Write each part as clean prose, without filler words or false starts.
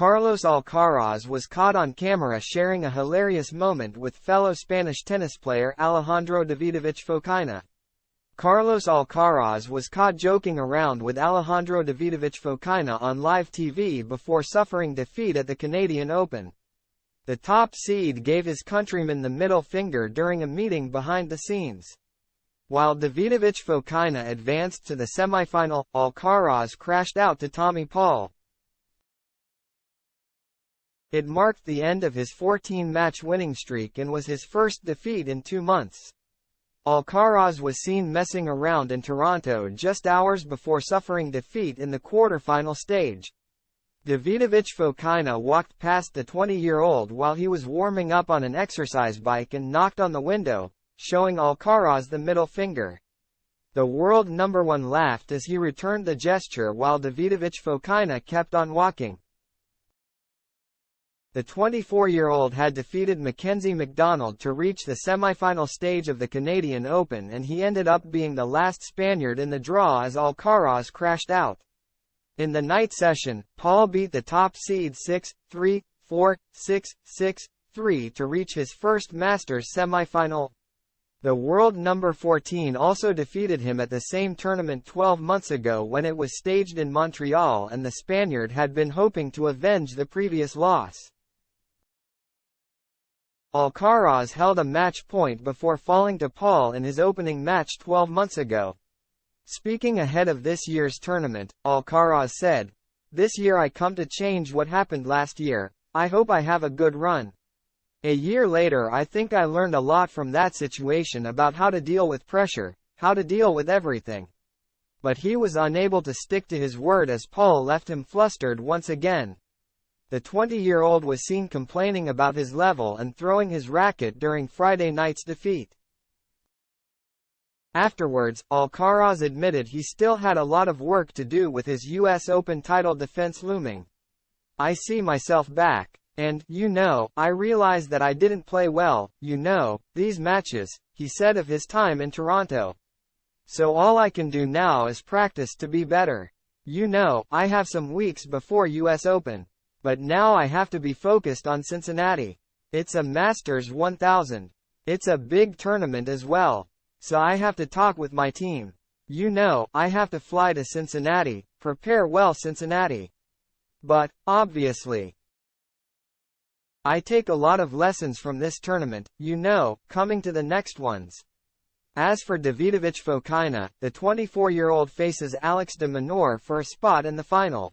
Carlos Alcaraz was caught on camera sharing a hilarious moment with fellow Spanish tennis player Alejandro Davidovich Fokina. Carlos Alcaraz was caught joking around with Alejandro Davidovich Fokina on live TV before suffering defeat at the Canadian Open. The top seed gave his countryman the middle finger during a meeting behind the scenes. While Davidovich Fokina advanced to the semifinal, Alcaraz crashed out to Tommy Paul. It marked the end of his 14-match winning streak and was his first defeat in 2 months. Alcaraz was seen messing around in Toronto just hours before suffering defeat in the quarterfinal stage. Davidovich Fokina walked past the 20-year-old while he was warming up on an exercise bike and knocked on the window, showing Alcaraz the middle finger. The world number one laughed as he returned the gesture while Davidovich Fokina kept on walking. The 24-year-old had defeated Mackenzie McDonald to reach the semifinal stage of the Canadian Open, and he ended up being the last Spaniard in the draw as Alcaraz crashed out. In the night session, Paul beat the top seed 6-3, 4-6, 6-3 to reach his first Masters semifinal. The world number 14 also defeated him at the same tournament 12 months ago when it was staged in Montreal, and the Spaniard had been hoping to avenge the previous loss. Alcaraz held a match point before falling to Paul in his opening match 12 months ago. Speaking ahead of this year's tournament, Alcaraz said, "This year I come to change what happened last year. I hope I have a good run. A year later I think I learned a lot from that situation about how to deal with pressure, how to deal with everything." But he was unable to stick to his word as Paul left him flustered once again. The 20-year-old was seen complaining about his level and throwing his racket during Friday night's defeat. Afterwards, Alcaraz admitted he still had a lot of work to do with his US Open title defense looming. "I see myself back. And, I realize that I didn't play well, these matches," he said of his time in Toronto. "So all I can do now is practice to be better. I have some weeks before US Open. But now I have to be focused on Cincinnati. It's a Masters 1000. It's a big tournament as well. So I have to talk with my team. I have to fly to Cincinnati, prepare well Cincinnati. But, obviously, I take a lot of lessons from this tournament, coming to the next ones." As for Davidovich Fokina, the 24-year-old faces Alex de Minaur for a spot in the final.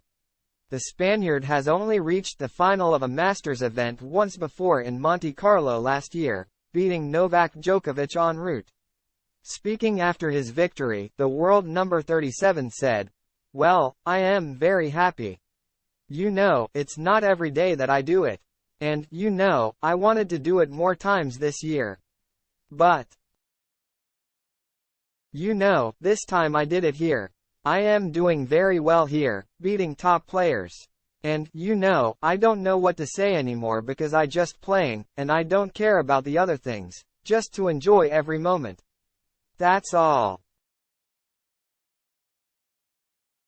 The Spaniard has only reached the final of a Masters event once before in Monte Carlo last year, beating Novak Djokovic en route. Speaking after his victory, the world number 37 said, "Well, I am very happy. It's not every day that I do it. And, I wanted to do it more times this year. But, this time I did it here. I am doing very well here, beating top players. And, I don't know what to say anymore because I just playing, and I don't care about the other things, just to enjoy every moment. That's all."